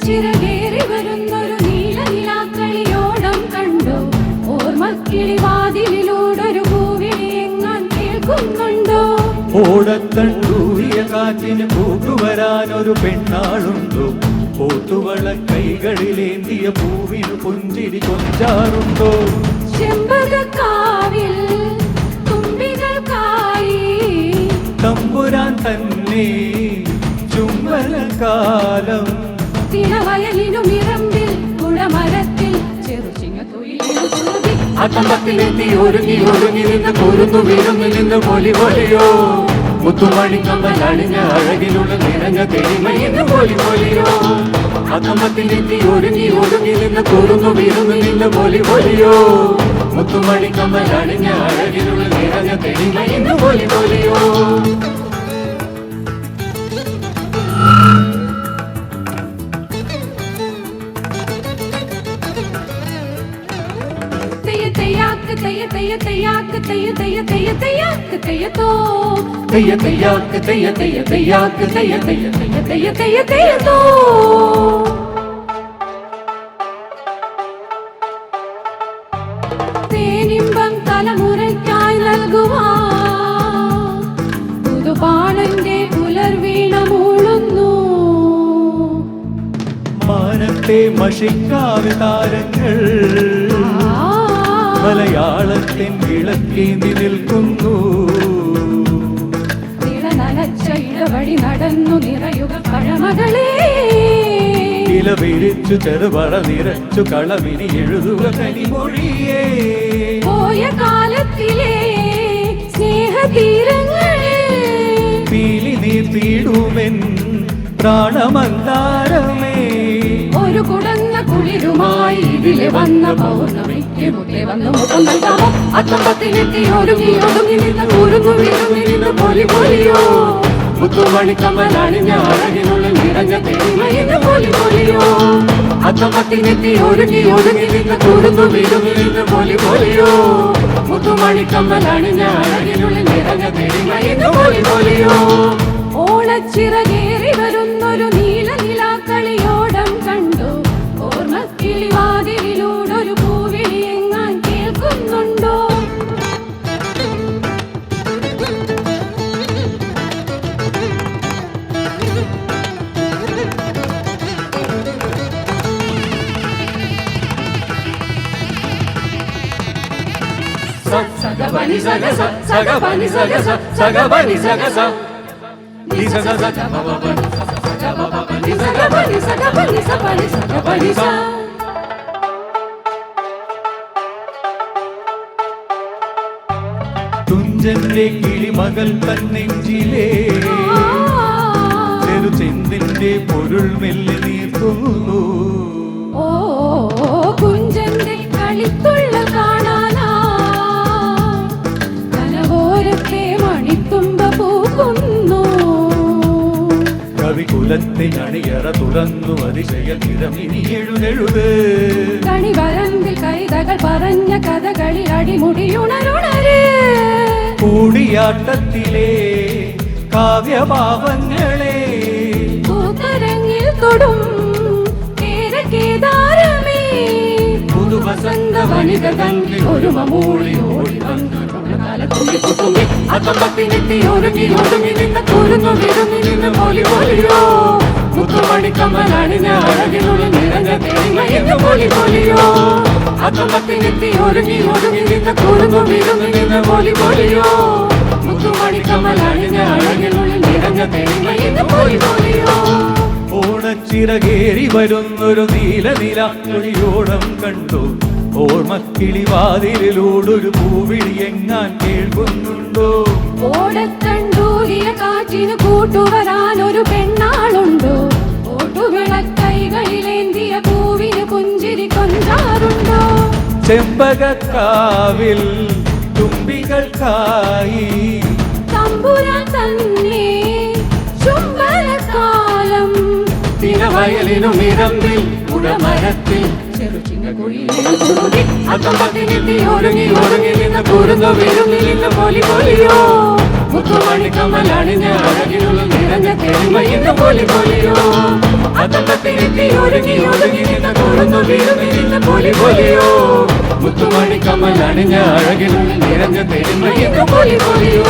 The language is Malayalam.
ചിറകേറി വരുന്നൊരു നീലനിലാക്കളിയോടം കണ്ടു. ഓർമ്മക്കിളിവാതിലിലൂടൊരു പൂവിളി എങ്ങാൻ കേൾക്കുന്നുണ്ടോ? ഓടത്തണ്ടൂരിയ കാറ്റിന് കൂട്ടുവരാനൊരു പെണ്ണാളുണ്ടോ? പോത്തുവള കൈകളിലേന്തിയ പൂവിനു പുഞ്ചിരി കൊഞ്ചാറുണ്ടോ? ചെമ്പകക്കാവിൽ തുമ്പികൾക്കായി തമ്പുരാൻ തന്നെ ചുംബനകാലം. തിളവയലിനുമിറമ്പിൽ കുടമരത്തിൽ ചെറുചിങ്ങത്തൊയിലിനു തുളുതി. അത്തമ്പത്തിലെത്തി ഒരുങ്ങി ഒരുങ്ങി നിന്ന് കുരുന്നു വീഴുന്നു നിന്ന് പൊലി പൊലിയോ. മുത്തുമണിക്കമ്മൽ അണിഞ്ഞ അഴകിലുള്ള നിറഞ്ഞ തെളിമയിന്ന് പൊലി പൊലിയോ. അത്തമ്പത്തിലെത്തി ഒരുങ്ങി ഒരുങ്ങി നിന്ന് കുരുന്നു വീഴുന്നു നിന്ന് പൊലി പൊലിയോ. മുത്തുമണിക്കമ്മൽ അണിഞ്ഞ അഴകിലുള്ള നിറഞ്ഞ തെളിമയിന്ന് പൊലി പൊലിയോ. തേനിമ്പം തലമുറയ്ക്കായി നൽകുവാൻ പുതുപാളന്റെ പുലർവീണ മൂളുന്നു. മാനത്തെ മഷിക്കാവ് താരങ്ങൾ മലയാളത്തിൻ വിളക്കേന്തി നിൽക്കുന്നു. നനച്ച ഇടവഴി നടന്നു നിറയുക പഴമകളെ. ഇല വിരിച്ചു ചെറുപറ നിറച്ചു കളവിനി എഴുതുക കനിമൊഴിയേ. പോയ കാലത്തിലെ സ്നേഹതീരങ്ങളെ പീലി നീർത്തിടുമെൻ പ്രാണമന്താരമേ. ഒരു കുടന്ന കുളിരുമായി ഇതിലെ വന്ന പൗർണമിക്ക് മുതേ വന്ന് മുഖം നൽകാമോ? അത്തമ്പത്തിലെത്തി ഒരുങ്ങി ഒതുങ്ങി നിന്ന് കുരുന്നു വീഴുങ്ങി നിന്ന് പൊലി പൊലിയോ. മുത്തുമണിക്കമ്മൽ അണിഞ്ഞ അഴകിനുള്ളിൽ നിറഞ്ഞ തെളിമയിന്ന് പൊലി പൊലിയോ. അത്തമ്പത്തിലെത്തി ഒരുങ്ങി ഒതുങ്ങി നിന്ന് കുരുന്നു വീഴുങ്ങി നിന്ന് പൊലി പൊലിയോ. മുത്തുമണിക്കമ്മൽ അണിഞ്ഞ അഴകിനുള്ളിൽ നിറഞ്ഞ തെളിമയിന്ന് പൊലി പൊലിയോ. ഓണച്ചിറകേറി വരുന്നൊരു നീലനിലാക്കളിയോടം കണ്ടു. ഓർമ്മക്കിളിവാതിലിലൂടൊരു പൂവിളി എങ്ങാൻ കേൾക്കുന്നുണ്ടോ? സഗബനി സഗസ സഗബനി സഗസ സഗബനി സഗസ തുഞ്ചന്റെ കിളിമകൾ തന്നെഞ്ചിലേ ചെറുചെന്തിന്റെ പൊരുൾ മെല്ലെ നീർത്തുന്നു. ഓ കുഞ്ചന്റെ കളിത്തുള്ള കാണാനാ കനവോരത്തെ മണിത്തുമ്പ പൂക്കുന്നു. കവികുലത്തെ അണിയറ തുറന്നു അതിശയ തിരമിനി എഴുതെഴുത്. കണിവരമ്പിൽ കൈതകൾ പറഞ്ഞ കഥകളിൽ അടിമുടിയുണരുണര്. കൂടിയാട്ടത്തിലെ കാവ്യഭാവങ്ങളെ പൂത്തരങ്ങിൽ തൊടും കേരകേദാരമേ. പുതുവസന്ത വനിത തന്നിൽ ഒരു മമൂളി ഓടി വന്നു. അത്തമ്പത്തിനെത്തി ഒരുങ്ങി ഒതുങ്ങി നിന്ന് കുരുന്നു വിരുങ്ങി നിന്ന് പൊലി പൊലിയോ. മുത്തുമണിക്കമ്മൽ അണിഞ്ഞ അഴകിനുള്ളിൽ നിറഞ്ഞ തെളിമയിന്ന് പൊലി പൊലിയോ. അത്തമ്പത്തിനെത്തി ഒരുങ്ങി ഒതുങ്ങി നിന്ന് കുരുന്നു വിരുങ്ങി നിന്ന് പൊലി പൊലിയോ. മുത്തുമണിക്കമ്മൽ അണിഞ്ഞ അഴകിനുള്ളിൽ നിറഞ്ഞ തെളിമയിന്ന് പൊലി പൊലിയോ. ഓണച്ചിറകേറി വരുന്നൊരു നീലനിലാക്കളിയോടം കണ്ടു. ഓർമ്മക്കിളിവാതിലിലൂടൊരു പൂവിളി എങ്ങാൻ കേൾക്കുന്നുണ്ടോ? ഓടത്തണ്ടൂർ കൂരിയ കാറ്റിന് കൂട്ടുവരാൻ ഒരു പെണ്ണാളുണ്ടോ? ഓട്ടുവിളക്കൈകളിലേന്തിയ പൂവിന് പുഞ്ചിരി കൊഞ്ചാറുണ്ടോ? ചെമ്പകക്കാവിൽ തുമ്പികൾക്കായി തമ്പുരാൻ തന്നെ ചുംബനക്കാലം. തിനവയലിനും ഇരമ്പിൽ ഉടമരത്തിൽ അത്തമ്പത്തിനെത്തി ഒരുങ്ങി ഒരുങ്ങി നിന്ന് കൂരുന്നു വീരുന്നി നിന്ന് പോലി പോലിയോ മുത്തുമണി കമ്മലണിഞ്ഞ അഴകിലുള്ള നിറഞ്ഞ തെളിമ ഇന്ന് പോലി പോലിയോ അത്തമ്പത്തിനെത്തി ഒരുങ്ങി ഒരുങ്ങി നിന്ന് കൂരുന്നു വീരുന്നി നിന്ന് പോലി പോലിയോ മുത്തുമണി കമ്മലണിഞ്ഞ അഴകിലുള്ള നിറഞ്ഞ തെളിമ ഇന്ന് പോലി പോലിയോ